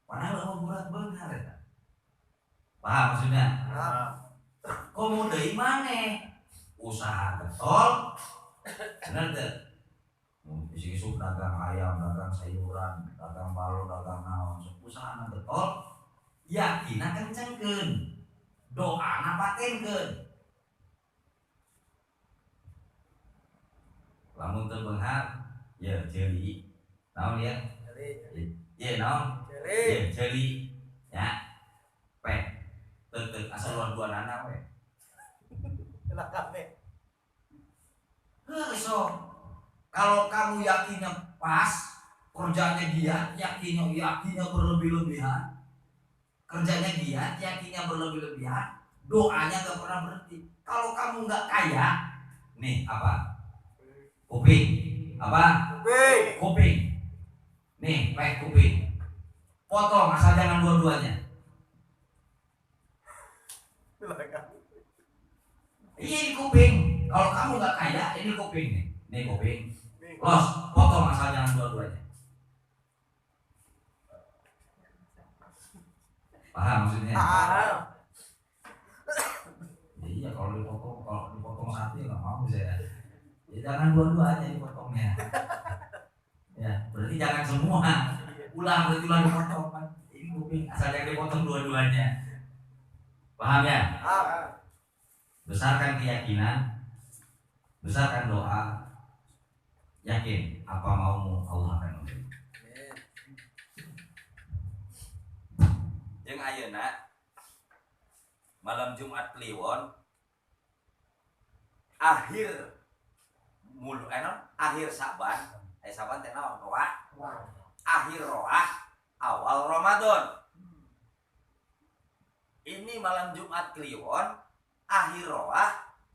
Padahal berat benar ya. Paham maksudnya? Kok mau dari mana? Usaha getol, benar deh. Isu-isu dagang ayam, dagang sayuran, dagang balon, dagang naon, usaha getol, yakin kencengkeun, doa patenkeun. Lamun teu beunghar, ya jeuli. Naon ya? Ye naon? Ye jeuli. Ya. Peh. Teu asal luan-luanana we. So, kalau kamu yakinnya pas, kerjanya giat, yakinnya berlebih-lebihan, kerjanya giat, yakinnya berlebih-lebihan, doanya gak pernah berhenti. Kalau kamu nggak kaya, nih apa? Kuping, apa? Kuping. Nih, pakai kuping. Potong, asal jangan dua-duanya. Ini kuping. Kalau kamu nggak kaya, ini kuping nih. Nih kuping. Los, potong asal jangan dua-duanya. Paham maksudnya? Iya, kalau dipotong satu nggak mau saya. Ya, jangan dua-duanya dipotongnya. Ya, berarti jangan semua. Ulang berarti ulang dipotong. Ini kuping asal jangan dipotong dua-duanya. Paham ya? Besarkan keyakinan, besarkan doa, yakin apa maumu Allah akan memberi. Jeung ayeuna malam Jumat Kliwon akhir Saban, Saban teh naon? Roah. Akhir Roah, awal Ramadan. Ini malam Jumat Kliwon akhir Roah,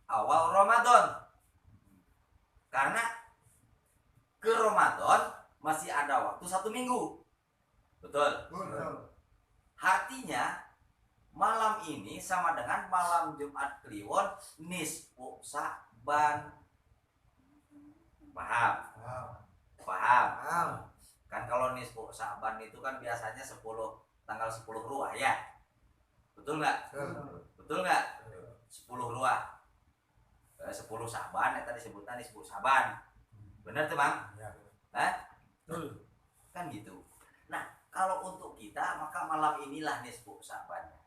awal Ramadan. Karena ke Ramadan masih ada waktu 1 minggu. Betul? Artinya malam ini sama dengan malam Jumat Kliwon nisfu Sa'ban. Paham? Kan kalau nisfu Sa'ban itu kan biasanya tanggal 10 Ruah ya. Betul nggak? Betul nggak? 10 Ruah. 10 Sa'ban ya tadi sebutan nisfu Sa'ban. Benar tuh Bang? Betul. Kan gitu. Nah, kalau untuk kita maka malam inilah nisfu Sa'bannya.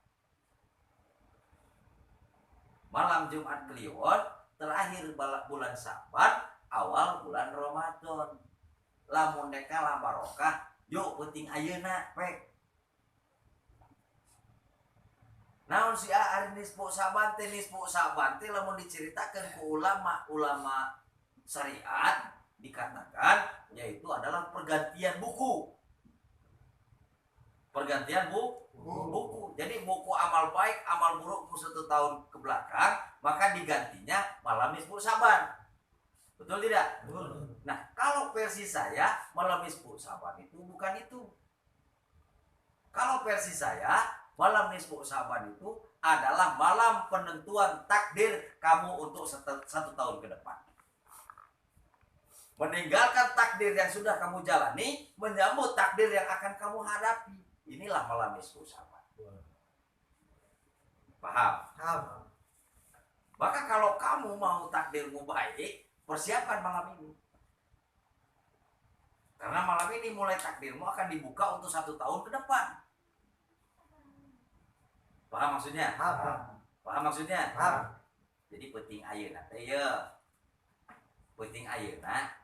Malam Jumat Kliwon terakhir bulan Sa'ban, awal bulan Ramadan. Lamun deka la barokah, yuk penting ayeuna pek. Naon si ari nisfu Sa'ban teh lamun diceritakeun ku ulama syariat dikatakan yaitu adalah pergantian buku. Buku. Jadi buku amal baik, amal buruk 1 tahun ke belakang, maka digantinya malam nisfu Sa'ban. Betul tidak? Betul. Nah, kalau versi saya malam nisfu Sa'ban itu bukan itu. Kalau versi saya malam nisfu Sa'ban itu adalah malam penentuan takdir kamu untuk 1 tahun ke depan. Meninggalkan takdir yang sudah kamu jalani, menyambut takdir yang akan kamu hadapi. Inilah malam nisfu Sa'ban. Paham? Maka kalau kamu mau takdirmu baik, persiapkan malam ini. Karena malam ini mulai takdirmu akan dibuka untuk 1 tahun ke depan. Paham maksudnya? Paham maksudnya? Jadi penting ayeuna teh ye. Penting ayeuna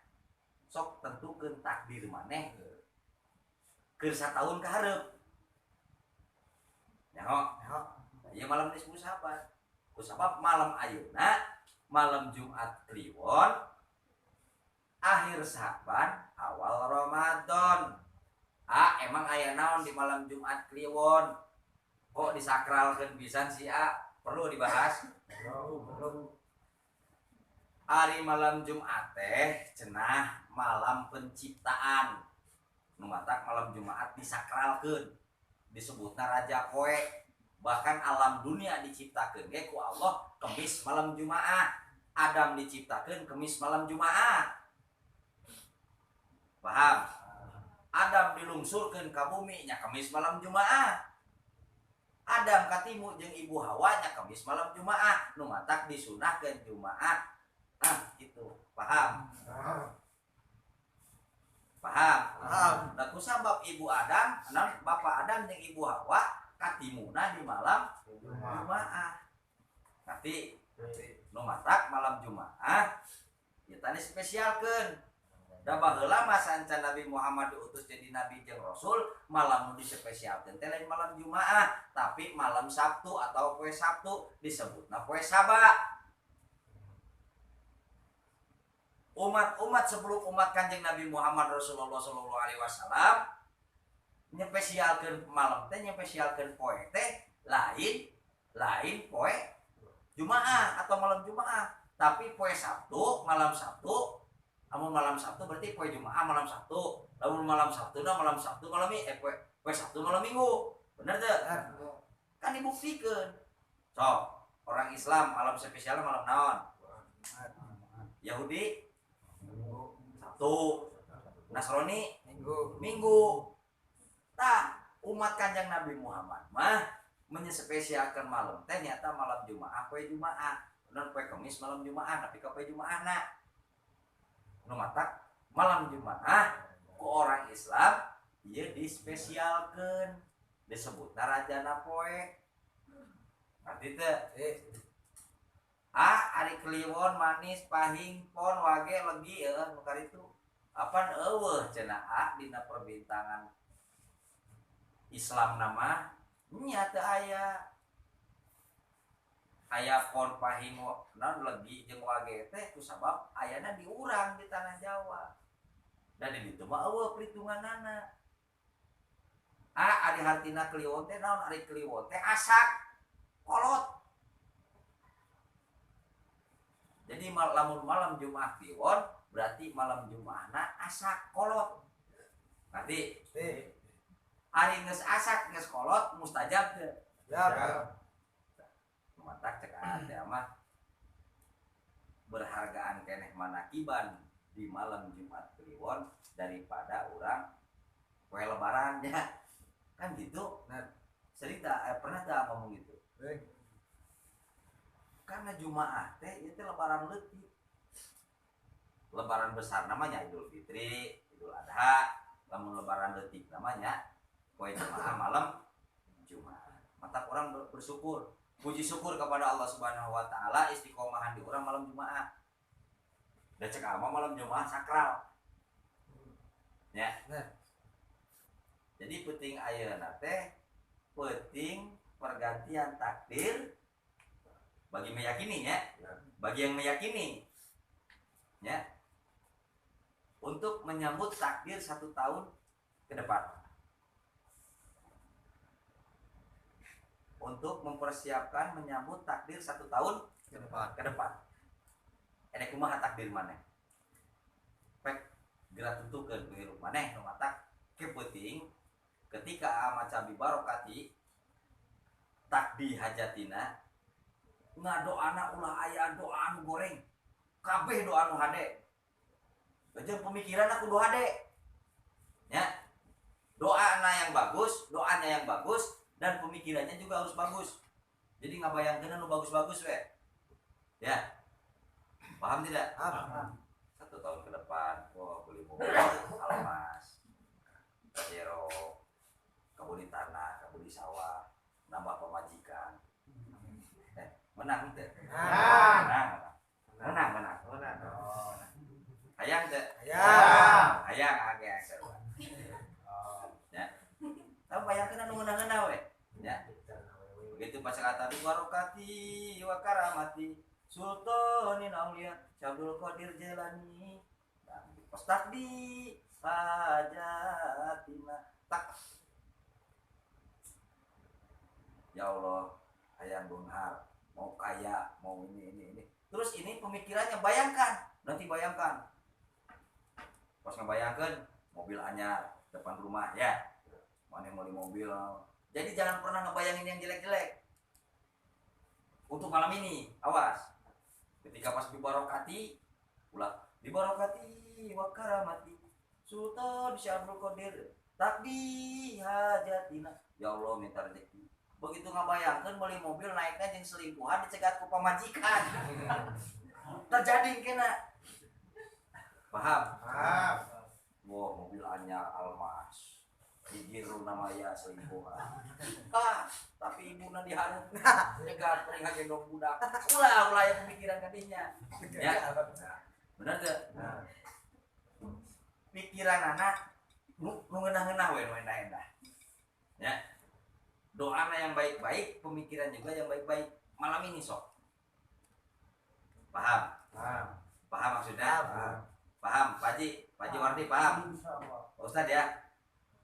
sok tentukeun takdir maneh keur 1 tahun ka hareup. Nyaho. Ieu malam nisfu Sa'ban. Kusabab malam ayeuna malam Jumat Kliwon akhir Sa'ban awal Ramadan. Emang aya naon di malam Jumat Kliwon? Kok disakralkeun pisan si perlu dibahas? Hari malam Jumat teh cenah malam penciptaan. Nu matak malam Jumat disakralkeun. Disebutna Raja Koe. Bahkan alam dunia diciptakeun ge ku Allah Kemis malam Jumaah. Adam diciptakeun Kemis malam Jumaah. Paham? Adam dilungsurkeun ka bumi nya Kemis malam Jumaah. Adam katimu jeung ibu Hawa nya Kemis malam Jumaah. Nu matak disunahkeun Jumaah. Itu. Paham? Paham? Nah, kusabab ibu Adam, bapak Adam jeung ibu Hawa katimuna di malam Jumaah. Nanti nu matak malam Jumaah ya tadi spesialkeun. Da baheula masa encan Nabi Muhammad diutus jadi nabi jeung rasul, malam nu dispesialkeun teh lain malam Jumaah, tapi malam Sabtu atau poe Sabtu disebutna poe Saba. Umat sebelum umat Kanjeng Nabi Muhammad Rasulullah sallallahu alaihi wasallam nyespesialkeun malam teh nyespesialkeun poe teh lain poe Jumaah atau malam Jumaah, tapi poe Sabtu malam Sabtu. Amun malam Sabtu berarti poe Jumaah malam Sabtu. Lamun malam Sabtu malam Sabtu malam poe Sabtu malam Minggu. Bener teu? Kan dibuktikan. So, orang Islam malam spesial malam naon? Yahudi Sabtu, Nasrani Minggu. Tah, umat Kanjeng Nabi Muhammad mah menyespesialkan malam teh nyata malam Jumaah poe Jumaah. Non poe Kamis malam Jumaah, tapi ka poe Jumaahna. Nu matak malam Jumaah ku orang Islam ieu dispesialkeun, disebutna rajana poe. Arti teh ari kliwon manis pahing pon wage legi nu karitu apan eueuh cenah dina perbintangan Islam nama nya teu aya pon pahing naon legi jeung wage teh kusabab ayana di urang di tanah Jawa. Dan di ditu mah eueuh perhitunganana. Ari hartina kliwon teh naon ari kliwon teh asak kolot. Jadi lamun malam Jumaah kliwon berarti malam Jumaahna asak kolot. Nanti hari geus asak geus kolot mustajab teu? Ya. Matak cek teh mah berhargaan keneh manakiban di malam Jumat kliwon daripada urang poe lebaran ya. Kan gitu. Nah, cerita pernah teh ngomong gitu. Karena Jumaah teh itu lebaran leutik. Lebaran besar namanya Idul Fitri, Idul Adha, lamun lebaran leutik namanya poe Jumaah malam Jumaah. Mata orang bersyukur, puji syukur kepada Allah Subhanahu wa taala istiqomahan di urang malam Jumaah. Da cek ama malam Jumaah sakral. Ya. Jadi penting ayeuna teh penting pergantian takdir bagi meyakini ya, bagi yang meyakini ya, untuk menyambut takdir 1 tahun ke depan, untuk mempersiapkan menyambut takdir 1 tahun ke depan. Enek kumaha takdir maneh pek geura tutukeun ku hirup maneh nu matak kepeuting ketika maca bi barokati takdi hajatina ngadoana ulah aya doa anu goreng kabeh doa anu hade jeung pemikiran aku doa hade ya, doanya yang bagus dan pemikirannya juga harus bagus. Jadi ngabayangkeun anu bagus-bagus we ya, paham tidak? Paham. 1 tahun ke depan beli mobil Almas Pajero, kabudi tanah, kabudi sawah, nambah pemajikan. Menang teh. Menang. Hayang teh. Hayang age sarua. Ya. Tahu bayangkeun anu meunang-meunang we. Ya. Begitu pas kata barokati wa karamati Sultanin Aulia Syabdul Qadir Jailani. Pas takdi hajatina tak. Ya Allah, hayang bunghar mau kaya, mau ini. Terus ini pemikirannya nanti bayangkan. Pas ngebayangkan mobil anyar depan rumah ya. Mana mau di mobil Jadi jangan pernah ngebayangin yang jelek-jelek. Untuk malam ini, awas. Ketika pas dibarokati, ulah dibarokati wa karamati Sultan Syabul Qadir takdi hajatina. Ya Allah minta rezeki. Begitu ngabayangkeun beli mobil naiknya jeung selingkuhan dicegat ku pamajikan. Terjadi kena. Paham? Paham. Wah, mobil anyar Almas. Digiru namanya selingkuhan. Tapi ibuna diharap nyegat pering gendong budak. Ulah yang pemikiran kadinya. Ya. Benar teu? Pikiran anak nu ngeunah-ngeunah we nu endah-endah. Ya. Doana yang baik-baik, pemikiran juga yang baik-baik. Malam ini sok. Paham? Paham. Paham maksudnya? Paham. Paham, Pak Haji Wardi paham? Insyaallah. Ustaz ya.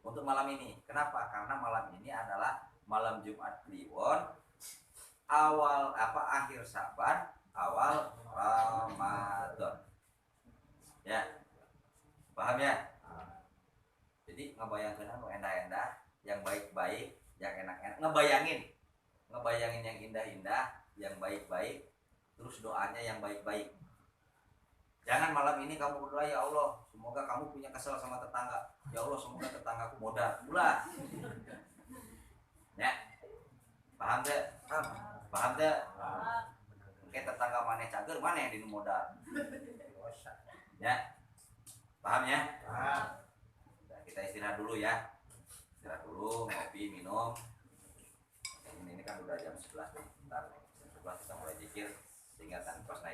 Untuk malam ini. Kenapa? Karena malam ini adalah malam Jumat Kliwon, akhir Saban, awal Ramadan. Ya. Paham ya? Jadi ngebayangkan anu endah-endah, yang baik-baik, yang enak-enak. Ngebayangin yang indah-indah, yang baik-baik, terus doanya yang baik-baik. Jangan malam ini kamu berdoa, ya Allah, semoga kamu punya kesel sama tetangga. Ya Allah, semoga tetanggaku modal. Ulah. Ya. Paham teh? Paham teh? Kayak tetangga maneh cager, maneh di modal. Ya. Paham ya? Paham. Nah, kita istirahat dulu ya. Istirahat dulu, ngopi, minum. Ini kan udah jam 11 nih. Bentar. Jam 11 kita mulai zikir sehingga tanpa naik.